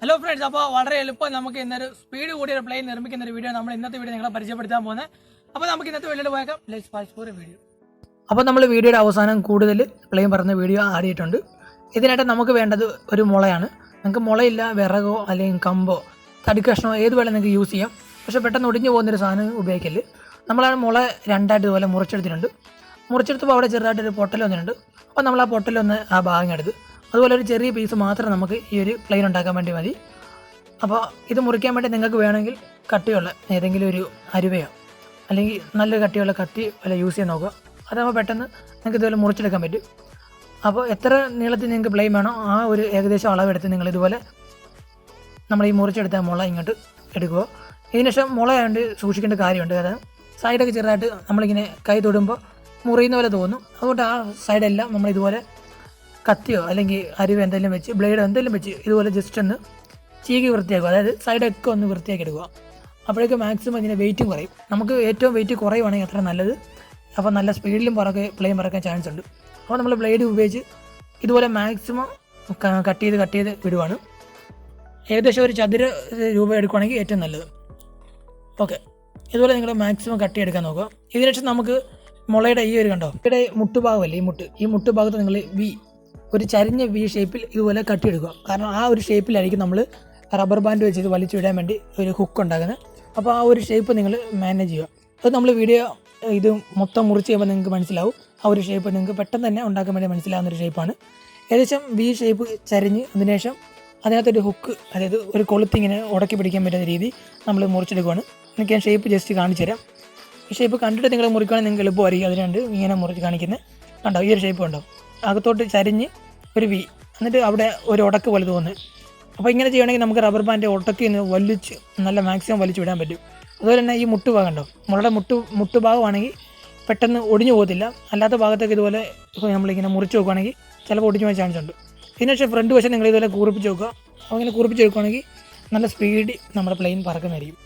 Hello friends, അപ്പോൾ വളരെ എളുപ്പം നമുക്ക് ഇന്നൊരു സ്പീഡ് കൂടിയ പ്ലെയിൻ നിർമ്മിക്കുന്ന ഒരു വീഡിയോ നമ്മൾ ഇന്നത്തെ വീഡിയോ നിങ്ങളെ പരിചയപ്പെടുത്താൻ പോകുന്നത്. അപ്പോൾ നമുക്ക് ഇന്നത്തെ വീഡിയോയിൽ പോയേക്കാം. Let's watch for a video. അപ്പോൾ നമ്മൾ വീഡിയോയുടെ അവസാനം കൂടുതൽ പ്ലെയിൻ പറഞ്ഞ വീഡിയോ ആഡ് ചെയ്തിട്ടുണ്ട്. ഇതിനായിട്ട് നമുക്ക് വേണ്ടത് ഒരു മുളയാണ്. നിങ്ങൾക്ക് മുളയില്ല, വിറകോ അല്ലെങ്കിൽ കമ്പോ തടിക്കഷ്ണമോ ഏത് വേണം നിങ്ങൾക്ക് യൂസ് ചെയ്യാം. പക്ഷേ പെട്ടെന്ന് ഒടിഞ്ഞു പോകുന്നൊരു സാധനം ഉപയോഗിക്കല്. നമ്മളാ മുള രണ്ടായിട്ട് ഇതുപോലെ മുറിച്ചെടുത്തിട്ടുണ്ട്. മുറിച്ചെടുത്തപ്പോൾ അവിടെ ചെറുതായിട്ടൊരു പൊട്ടൽ വന്നിട്ടുണ്ട്. അപ്പോൾ നമ്മൾ ആ പൊട്ടലൊന്ന് ആ ഭാഗം എടുത്ത് അതുപോലെ ഒരു ചെറിയ പീസ് മാത്രം നമുക്ക് ഈ ഒരു പ്ലെയിൻ ഉണ്ടാക്കാൻ വേണ്ടി മതി. അപ്പോൾ ഇത് മുറിക്കാൻ വേണ്ടി നിങ്ങൾക്ക് വേണമെങ്കിൽ കട്ടിയുള്ള ഏതെങ്കിലും ഒരു അരുവയോ അല്ലെങ്കിൽ നല്ല കട്ടിയുള്ള കത്തി വല്ല യൂസ് ചെയ്യാൻ നോക്കുക. അതാകുമ്പോൾ പെട്ടെന്ന് നിങ്ങൾക്ക് ഇതുപോലെ മുറിച്ചെടുക്കാൻ പറ്റും. അപ്പോൾ എത്ര നീളത്തിൽ നിങ്ങൾക്ക് പ്ലെയിൻ വേണോ ആ ഒരു ഏകദേശം അളവെടുത്ത് നിങ്ങൾ ഇതുപോലെ നമ്മൾ ഈ മുറിച്ചെടുത്ത മുള ഇങ്ങോട്ട് എടുക്കുക. ഇതിനുശേഷം മുളയാണ്ട് സൂക്ഷിക്കേണ്ട കാര്യമുണ്ട്. കാരണം സൈഡൊക്കെ ചെറുതായിട്ട് നമ്മളിങ്ങനെ കൈ തൊടുമ്പോൾ മുറിയുന്ന പോലെ തോന്നും. അതുകൊണ്ട് ആ സൈഡെല്ലാം നമ്മൾ ഇതുപോലെ കത്തിയോ അല്ലെങ്കിൽ അരിവ് എന്തെങ്കിലും വെച്ച് ബ്ലേഡോ എന്തെങ്കിലും വെച്ച് ഇതുപോലെ ജസ്റ്റ് ഒന്ന് ചീകി വൃത്തിയാക്കുക. അതായത് സൈഡൊക്കെ ഒന്ന് വൃത്തിയാക്കി എടുക്കുക. അപ്പോഴേക്കും മാക്സിമം ഇതിൻ്റെ വെയിറ്റും കുറയും. നമുക്ക് ഏറ്റവും വെയിറ്റ് കുറയുവാണെങ്കിൽ അത്ര നല്ലത്. അപ്പോൾ നല്ല സ്പീഡിലും പ്ലെയിൻ പറക്കാൻ ചാൻസ് ഉണ്ട്. അപ്പോൾ നമ്മൾ ബ്ലേഡ് ഉപയോഗിച്ച് ഇതുപോലെ മാക്സിമം കട്ട് ചെയ്ത് വിടുവാണ്. ഏകദേശം ഒരു ചതുര രൂപ എടുക്കുകയാണെങ്കിൽ ഏറ്റവും നല്ലത്. ഓക്കെ, ഇതുപോലെ നിങ്ങൾ മാക്സിമം കട്ട് ചെയ്തെടുക്കാൻ നോക്കുക. ഇതിനുശേഷം നമുക്ക് മുളയുടെ ഈ ഒരു കണ്ടോ, ഇവിടെ മുട്ടുഭാഗമല്ലേ ഈ മുട്ടുഭാഗത്ത് നിങ്ങൾ ഒരു ചരിഞ്ഞ വി ഷേപ്പിൽ ഇതുപോലെ കട്ടിയെടുക്കുക. കാരണം ആ ഒരു ഷേപ്പിലായിരിക്കും നമ്മൾ റബ്ബർ ബാൻഡ് വെച്ച് ഇത് വലിച്ചു വിടാൻ വേണ്ടി ഒരു ഹുക്ക് ഉണ്ടാക്കുന്നത്. അപ്പോൾ ആ ഒരു ഷേപ്പ് നിങ്ങൾ മാനേജ് ചെയ്യുക. അത് നമ്മൾ വീഡിയോ ഇത് മൊത്തം മുറിച്ച് ചെയ്യുമ്പോൾ നിങ്ങൾക്ക് മനസ്സിലാവും. ആ ഒരു ഷേപ്പ് നിങ്ങൾക്ക് പെട്ടെന്ന് തന്നെ ഉണ്ടാക്കാൻ വേണ്ടി മനസ്സിലാവുന്നൊരു ഷേപ്പാണ്. ഏകദേശം വി ഷേപ്പ് ചരിഞ്ഞ് അതിനുശേഷം അതിനകത്തൊരു ഹുക്ക്, അതായത് ഒരു കൊളുത്തിങ്ങനെ ഉടക്കി പിടിക്കാൻ പറ്റുന്ന രീതി നമ്മൾ മുറിച്ചെടുക്കുകയാണ്. എനിക്ക് ഞാൻ ഷേപ്പ് ജസ്റ്റ് കാണിച്ചു തരാം. ഈ ഷേപ്പ് കണ്ടിട്ട് നിങ്ങൾ മുറിക്കുകയാണെങ്കിൽ നിങ്ങൾക്ക് എളുപ്പമായിരിക്കും. അതിനുണ്ട് ഇങ്ങനെ മുറിച്ച് കാണിക്കുന്നത് കണ്ടോ, ഈ ഒരു ഷേപ്പ് കണ്ടോ, അകത്തോട്ട് ചരിഞ്ഞ് ഒരു വി, എന്നിട്ട് അവിടെ ഒരു ഉടക്ക് പോലെ തോന്നുന്നത്. അപ്പോൾ ഇങ്ങനെ ചെയ്യണമെങ്കിൽ നമുക്ക് റബ്ബർ ബാൻഡ് ഉടക്കി വലിച്ച് നല്ല മാക്സിമം വലിച്ചു വിടാൻ പറ്റും. അതുപോലെ തന്നെ ഈ മുട്ടുഭാഗം ഉണ്ടോ, മുളയുടെ മുട്ടുഭാഗമാണെങ്കിൽ പെട്ടെന്ന് ഒടിഞ്ഞു പോകത്തില്ല. അല്ലാത്ത ഭാഗത്തൊക്കെ ഇതുപോലെ നമ്മളിങ്ങനെ മുറിച്ച് നോക്കുകയാണെങ്കിൽ ചിലപ്പോൾ ഒടിഞ്ഞു പോകാൻ ചാൻസ് ഉണ്ട്. ഇതിനുശേഷം ഫ്രണ്ട് വശം നിങ്ങൾ ഇതുപോലെ കൂർപ്പിച്ച് വെക്കുക. അപ്പോൾ ഇങ്ങനെ കൂർപ്പിച്ച് വെക്കുകയാണെങ്കിൽ നല്ല സ്പീഡ് നമ്മുടെ പ്ലെയിൻ പറക്കുന്നതായിരിക്കും.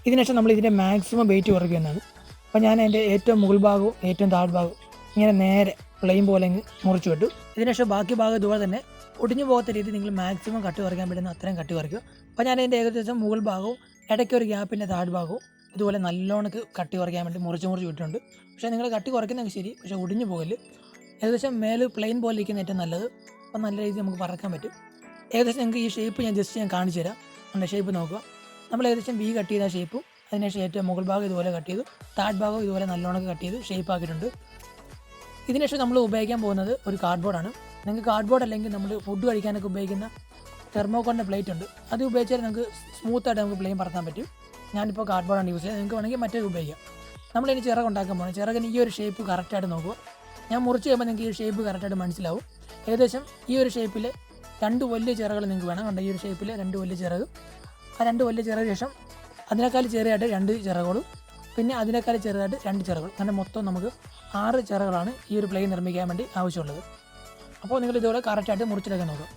ഇതിനുശേഷം നമ്മൾ ഇതിൻ്റെ മാക്സിമം വെയിറ്റ് കുറയ്ക്കുന്നതാണ്. അപ്പോൾ ഞാൻ അതിൻ്റെ ഏറ്റവും മുകൾ ഭാഗവും ഏറ്റവും താഴ്ഭാഗവും ഇങ്ങനെ നേരെ പ്ലെയിൻ പോലെ മുറിച്ച് വിട്ടു. ഇതിനുശേഷം ബാക്കി ഭാഗം ഇതുപോലെ തന്നെ ഒടിഞ്ഞു പോകാത്ത രീതി നിങ്ങൾ മാക്സിമം കട്ടി കുറയ്ക്കാൻ പറ്റുന്ന അത്രയും കട്ടി കുറയ്ക്കുക. അപ്പോൾ ഞാൻ അതിൻ്റെ ഏകദേശം മുകൾ ഭാഗവും ഇടയ്ക്ക് ഒരു ഗ്യാപ്പിൻ്റെ താഴ്ഭാഗവും ഇതുപോലെ നല്ലോണം കട്ടി കുറയ്ക്കാൻ വേണ്ടി മുറിച്ച് വിട്ടിട്ടുണ്ട്. പക്ഷേ നിങ്ങൾ കട്ടി കുറയ്ക്കുന്നതൊക്കെ ശരി, പക്ഷേ ഒടിഞ്ഞു പോകല്. ഏകദേശം മേല് പ്ലെയിൻ പോലെ ഇരിക്കുന്ന ഏറ്റവും നല്ലത്. അപ്പോൾ നല്ല രീതിയിൽ നമുക്ക് പറക്കാൻ പറ്റും. ഏകദേശം നിങ്ങൾക്ക് ഈ ഷേപ്പ് ഞാൻ കാണിച്ചു തരാം. നമ്മുടെ ഷേപ്പ് നോക്കുക. നമ്മൾ ഏകദേശം വി കട്ട് ചെയ്ത ഷേപ്പും അതിനുശേഷം ഏറ്റവും മുകൾ ഭാഗം ഇതുപോലെ കട്ട് ചെയ്തു, താഴ്ഭാഗം ഇതുപോലെ നല്ലോണം കട്ട് ചെയ്ത് ഷേപ്പ് ആക്കിയിട്ടുണ്ട്. ഇതിനുശേഷം നമ്മൾ ഉപയോഗിക്കാൻ പോകുന്നത് ഒരു കാർഡ്ബോർഡാണ്. നിങ്ങൾക്ക് കാർഡ്ബോർഡ് അല്ലെങ്കിൽ നമ്മൾ ഫുഡ് കഴിക്കാനൊക്കെ ഉപയോഗിക്കുന്ന തെർമോക്കോളിൻ്റെ പ്ലേറ്റ് ഉണ്ട്. അത് ഉപയോഗിച്ചാൽ നിങ്ങൾക്ക് സ്മൂത്തായിട്ട് നമുക്ക് പ്ലെയിൻ പറത്താൻ പറ്റും. ഞാനിപ്പോൾ കാർഡ്ബോർഡാണ് യൂസ് ചെയ്യുന്നത്. നിങ്ങൾക്ക് വേണമെങ്കിൽ മറ്റേ ഉപയോഗിക്കാം. നമ്മളിനി ചിറക് ഉണ്ടാക്കാൻ പോകുന്നത്. ചിറകിന് ഈ ഒരു ഷേപ്പ് കറക്റ്റായിട്ട് നോക്കുക. ഞാൻ മുറിച്ച് കഴിയുമ്പോൾ നിങ്ങൾക്ക് ഈ ഷേപ്പ് കറക്റ്റായിട്ട് മനസ്സിലാവും. ഏകദേശം ഈ ഒരു ഷേപ്പിൽ 2 വലിയ ചിറകൾ നിങ്ങൾക്ക് വേണം. കണ്ട ഈ ഒരു ഷേപ്പിൽ 2 വലിയ ചിറക്. ആ 2 വലിയ ചിറക് ശേഷം അതിനേക്കാൾ ചെറിയായിട്ട് 2 ചിറകുകളും പിന്നെ അതിനേക്കാൾ ചെറുതായിട്ട് 2 ചിറകൾ. അങ്ങനെ മൊത്തം നമുക്ക് 6 ചിറകളാണ് ഈ ഒരു പ്ലെയിൻ നിർമ്മിക്കാൻ വേണ്ടി ആവശ്യമുള്ളത്. അപ്പോൾ നിങ്ങൾ ഇതുപോലെ കറക്റ്റായിട്ട് മുറിച്ചെടുക്കാൻ നോക്കുക.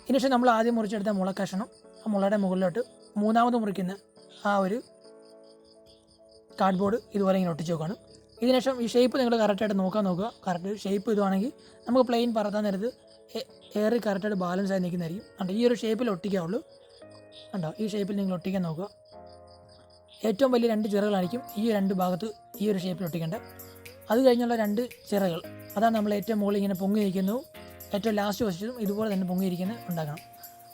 ഇതിനുശേഷം നമ്മൾ ആദ്യം മുറിച്ചെടുത്ത മുളക്കഷണം ആ മുളയുടെ മുകളിലോട്ട് മൂന്നാമത് മുറിക്കുന്ന ആ ഒരു കാർഡ്ബോർഡ് ഇതുപോലെ ഇങ്ങനെ ഒട്ടിച്ച് നോക്കുകയാണ്. ഇതിനുശേഷം ഈ ഷേപ്പ് നിങ്ങൾ കറക്റ്റായിട്ട് നോക്കുക. കറക്റ്റ് ഷേപ്പ് ഇതുവാണെങ്കിൽ നമുക്ക് പ്ലെയിൻ പറത്താൻ നേരത്ത് എയർ കറക്റ്റായിട്ട് ബാലൻസ് ആയി നിൽക്കുന്നതായിരിക്കും. കണ്ടോ, ഈ ഒരു ഷേപ്പിൽ ഒട്ടിക്കാവുള്ളൂ. കണ്ടോ, ഈ ഷേപ്പിൽ നിങ്ങൾ ഒട്ടിക്കാൻ നോക്കുക. ഏറ്റവും വലിയ 2 ചിറകളായിരിക്കും ഈ 2 ഭാഗത്ത് ഈ ഒരു ഷേപ്പിൽ ഒട്ടിക്കേണ്ടത്. അത് കഴിഞ്ഞുള്ള 2 ചിറകൾ അതാണ് നമ്മൾ ഏറ്റവും മുകളിൽ ഇങ്ങനെ പൊങ്ങി നിൽക്കുന്നതും ഏറ്റവും ലാസ്റ്റ് വശത്തും ഇതുപോലെ തന്നെ പൊങ്ങിയിരിക്കുന്നത് ഉണ്ടാക്കണം.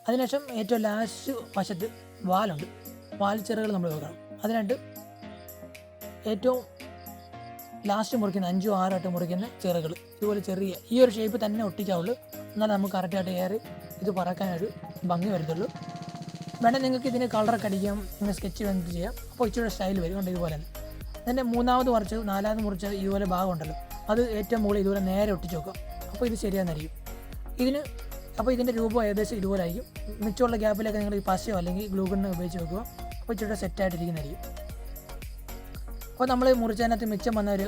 അതിനുശേഷം ഏറ്റവും ലാസ്റ്റ് വശത്ത് വാലുണ്ട്, വാൽ ചിറകൾ നമ്മൾ വെക്കണം. അതിനായിട്ട് ഏറ്റവും ലാസ്റ്റ് മുറിക്കുന്ന 5 6 ആയിട്ട് മുറിക്കുന്ന ചിറകൾ ഇതുപോലെ ചെറിയ ഈ ഒരു ഷേപ്പ് തന്നെ ഒട്ടിക്കാവുള്ളൂ. എന്നാലും നമുക്ക് കറക്റ്റായിട്ട് ഏറി ഇത് പറക്കാനൊരു ഭംഗി വരത്തുള്ളൂ. വേണമെങ്കിൽ നിങ്ങൾക്ക് ഇതിന് കളറൊക്കെ അടിക്കാം, നിങ്ങൾ സ്കെച്ച് വേണ്ടിയിട്ട് ചെയ്യാം. അപ്പോൾ ഇച്ചിരി സ്റ്റൈൽ വരും. കൊണ്ട് ഇതുപോലെ തന്നെ അതിൻ്റെ 3ാമത് മുറിച്ച് 4ാമത് മുറിച്ച് ഇതുപോലെ ഭാഗം ഉണ്ടല്ലോ, അത് ഏറ്റവും മുകളിൽ ഇതുപോലെ നേരെ ഒട്ടിച്ച് വെക്കുക. അപ്പോൾ ഇത് ശരിയാണെന്നായിരിക്കും അപ്പോൾ ഇതിൻ്റെ രൂപം ഏകദേശം ഇതുപോലെ ആയിരിക്കും. മിച്ചമുള്ള ഗ്യാപ്പിലൊക്കെ നിങ്ങൾ ഈ പശയോ അല്ലെങ്കിൽ ഗ്ലൂഗണ്ണ് ഉപയോഗിച്ച് വെക്കുക. അപ്പോൾ ഇച്ചിരി സെറ്റായിട്ടിരിക്കുന്നതായിരിക്കും. അപ്പോൾ നമ്മൾ മുറിച്ചതിനകത്ത് മിച്ചം വന്ന ഒരു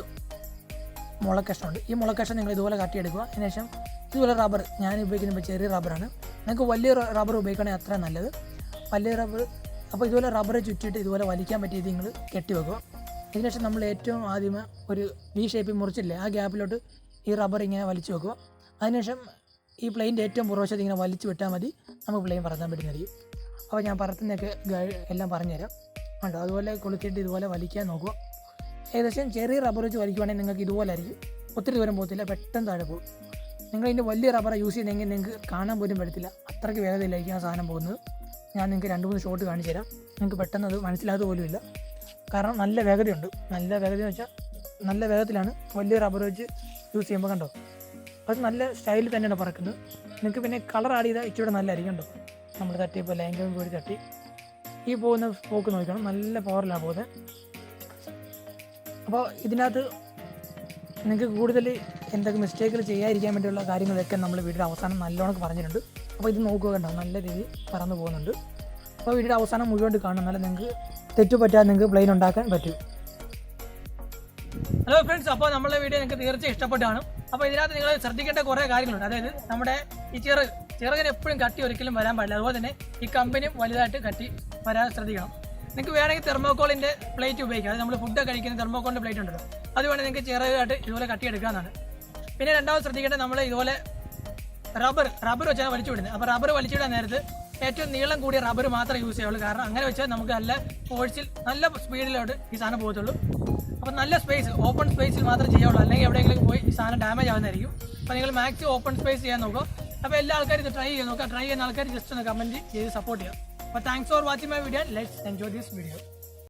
മുളക്കഷ്ണമുണ്ട്. ഈ മുളക്കഷ്ണം നിങ്ങൾ ഇതുപോലെ കട്ടിയെടുക്കുക. അതിനുശേഷം ഇതുപോലെ റബ്ബർ ഞാൻ ഉപയോഗിക്കുന്നത് ചെറിയ റബ്ബറാണ്. നിങ്ങൾക്ക് വലിയ റബ്ബർ ഉപയോഗിക്കുകയാണെങ്കിൽ അത്ര നല്ലത്. വലിയ റബ്ബർ അപ്പോൾ ഇതുപോലെ റബ്ബർ ചുറ്റിയിട്ട് ഇതുപോലെ വലിക്കാൻ പറ്റിയത് നിങ്ങൾ കെട്ടി വെക്കുക. ഇതിനുശേഷം നമ്മൾ ഏറ്റവും ആദ്യമേ ഒരു വി ഷേപ്പിൽ മുറിച്ചില്ലേ ആ ഗ്യാപ്പിലോട്ട് ഈ റബ്ബർ ഇങ്ങനെ വലിച്ചു വെക്കുക. അതിനുശേഷം ഈ പ്ലെയിൻ്റെ ഏറ്റവും പുറവശത്ത് ഇങ്ങനെ വലിച്ചു വിട്ടാൽ മതി, നമുക്ക് പ്ലെയിൻ പറത്താൻ പറ്റുന്നതായിരിക്കും. അപ്പോൾ ഞാൻ പറത്തുന്നതൊക്കെ എല്ലാം പറഞ്ഞുതരാം. ഉണ്ടോ അതുപോലെ കൊളുത്തിയിട്ട് ഇതുപോലെ വലിക്കാൻ നോക്കുക. ഏകദേശം ചെറിയ റബ്ബർ വെച്ച് വലിക്കുവാണെങ്കിൽ നിങ്ങൾക്ക് ഇതുപോലെ ആയിരിക്കും, ഒത്തിരി ദൂരം പോകത്തില്ല, പെട്ടെന്ന് താഴെ പോകും. നിങ്ങൾ ഇതിൻ്റെ വലിയ റബ്ബർ യൂസ് ചെയ്യുന്നെങ്കിൽ നിങ്ങൾക്ക് കാണാൻ പോലും പറ്റത്തില്ല, അത്രയ്ക്ക് വേഗതയിലായിരിക്കും ആ സാധനം പോകുന്നത്. ഞാൻ നിങ്ങൾക്ക് 2-3 ഷോട്ട് കാണിച്ചു തരാം, നിങ്ങൾക്ക് പെട്ടെന്ന് അത് മനസ്സിലാകാതെ പോലും ഇല്ല. കാരണം നല്ല വേഗതയുണ്ട്. നല്ല വേഗതയെന്ന് വെച്ചാൽ നല്ല വേഗത്തിലാണ് വലിയ റബ്ബർ വെച്ച് യൂസ് ചെയ്യുമ്പോൾ. കണ്ടോ അത് നല്ല സ്റ്റൈലിൽ തന്നെയാണ് പറക്കുന്നത്. നിങ്ങൾക്ക് പിന്നെ കളർ ആഡ് ചെയ്താൽ ഇച്ചിരി നല്ലതായിരിക്കും. കണ്ടോ നമ്മൾ തട്ടിയപ്പോൾ ലാംഗ്വേജ് കൂടി തട്ടി ഈ പോകുന്ന പോക്ക് നോക്കണം, നല്ല പവറിലാണ് പോകുന്നത്. അപ്പോൾ ഇതിനകത്ത് നിങ്ങൾക്ക് കൂടുതൽ എന്തൊക്കെ മിസ്റ്റേക്കുകൾ ചെയ്യാതിരിക്കാൻ വേണ്ടിയുള്ള കാര്യങ്ങളൊക്കെ നമ്മൾ വീഡിയോയുടെ അവസാനം നല്ലോണം പറഞ്ഞിട്ടുണ്ട്. അപ്പോൾ ഇത് നോക്കുക, കണ്ടോ നല്ല രീതിയിൽ പറന്ന് പോകുന്നുണ്ട്. അപ്പോൾ വീഡിയോയുടെ അവസാനം മുഴുവൻ കാണണം, എന്നാലും നിങ്ങൾക്ക് തെറ്റുപറ്റാതെ നിങ്ങൾക്ക് പ്ലെയിൻ ഉണ്ടാക്കാൻ പറ്റും. ഹലോ ഫ്രണ്ട്സ്, അപ്പോൾ നമ്മളെ വീഡിയോ നിങ്ങൾക്ക് തീർച്ചയായും ഇഷ്ടപ്പെട്ടാണ്. അപ്പോൾ ഇതിനകത്ത് നിങ്ങൾ ശ്രദ്ധിക്കേണ്ട കുറേ കാര്യങ്ങളുണ്ട്. അതായത് നമ്മുടെ ഈ ചിറകിന് എപ്പോഴും കട്ടി ഒരിക്കലും വരാൻ പാടില്ല. അതുപോലെ തന്നെ ഈ കമ്പനിയും വലുതായിട്ട് കട്ടി വരാൻ ശ്രദ്ധിക്കണം. നിങ്ങൾക്ക് വേണമെങ്കിൽ തെർമോക്കോളിൻ്റെ പ്ലേറ്റ് ഉപയോഗിക്കാം. അത് നമ്മൾ ഫുഡ് കഴിക്കുന്ന തെർമോക്കോളിൻ്റെ പ്ലേറ്റ് ഉണ്ടല്ലോ, അത് വേണമെങ്കിൽ നിങ്ങൾക്ക് ചിറകായിട്ട് ഇതുപോലെ കട്ടിയെടുക്കാവുന്നതാണ്. പിന്നെ രണ്ടാമത് ശ്രദ്ധിക്കേണ്ടത്, നമ്മൾ ഇതുപോലെ റബ്ബർ വെച്ചാണ് വലിച്ചു വിടുന്നത്. അപ്പോൾ റബ്ബർ വലിച്ചുവിടാൻ നേരത്ത് ഏറ്റവും നീളം കൂടിയ റബ്ബർ മാത്രമേ യൂസ് ചെയ്യുള്ളൂ. കാരണം അങ്ങനെ വെച്ചാൽ നമുക്ക് നല്ല ഫോഴ്സിൽ നല്ല സ്പീഡിലോട്ട് ഈ സാധനം പോകത്തുള്ളൂ. അപ്പോൾ നല്ല സ്പേസ്, ഓപ്പൺ സ്പേസിൽ മാത്രമേ ചെയ്യുള്ളൂ, അല്ലെങ്കിൽ എവിടെയെങ്കിലും പോയി ഈ സാധനം ഡാമേജ് ആവുന്നതായിരിക്കും. അപ്പോൾ നിങ്ങൾ മാക്സിമം ഓപ്പൺ സ്പേസ് ചെയ്യാൻ നോക്കുക. അപ്പോൾ എല്ലാ ആൾക്കാരും ഇത് ട്രൈ ചെയ്യാൻ നോക്കുക. ട്രൈ ചെയ്യുന്ന ആൾക്കാർ ജസ്റ്റ് ഒന്ന് കമൻറ്റ് ചെയ്ത് സപ്പോർട്ട് ചെയ്യുക. അപ്പോൾ thanks for watching my video. Let's enjoy this video.